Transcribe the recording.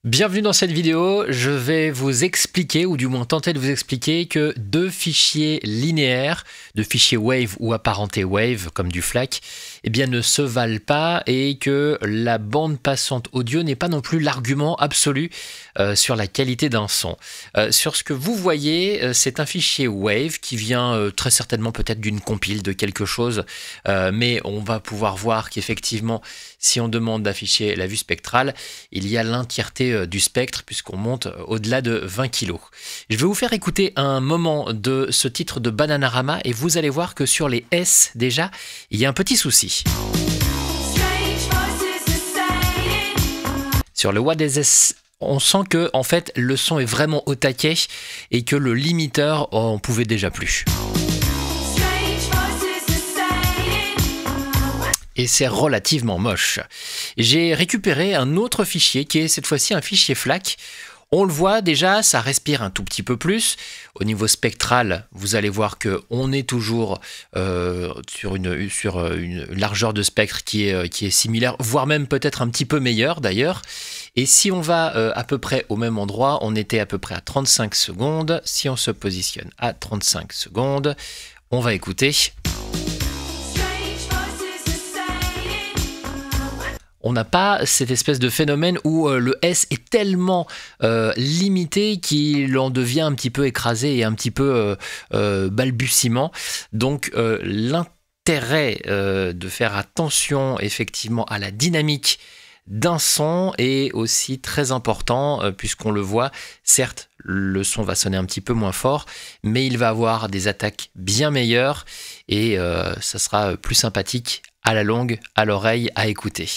Bienvenue dans cette vidéo, je vais vous expliquer, ou du moins tenter de vous expliquer que deux fichiers linéaires, deux fichiers Wave ou apparentés Wave, comme du FLAC, eh bien, ne se valent pas et que la bande passante audio n'est pas non plus l'argument absolu sur la qualité d'un son. Sur ce que vous voyez, c'est un fichier Wave qui vient très certainement peut-être d'une compile de quelque chose, mais on va pouvoir voir qu'effectivement, si on demande d'afficher la vue spectrale, il y a l'entièreté du spectre puisqu'on monte au-delà de 20 kg. Je vais vous faire écouter un moment de ce titre de Bananarama et vous allez voir que sur les S déjà, il y a un petit souci. Sur le What is S, on sent que en fait le son est vraiment au taquet et que le limiteur, on pouvait déjà plus. Et c'est relativement moche. J'ai récupéré un autre fichier qui est cette fois-ci un fichier FLAC. On le voit déjà, ça respire un tout petit peu plus. Au niveau spectral, vous allez voir qu'on est toujours sur une largeur de spectre qui est similaire, voire même peut-être un petit peu meilleure d'ailleurs. Et si on va à peu près au même endroit, on était à peu près à 35 secondes. Si on se positionne à 35 secondes, on va écouter. On n'a pas cette espèce de phénomène où le S est tellement limité qu'il en devient un petit peu écrasé et un petit peu balbutiement. Donc l'intérêt de faire attention effectivement à la dynamique d'un son est aussi très important puisqu'on le voit, certes le son va sonner un petit peu moins fort, mais il va avoir des attaques bien meilleures et ça sera plus sympathique à la longue, à l'oreille, à écouter.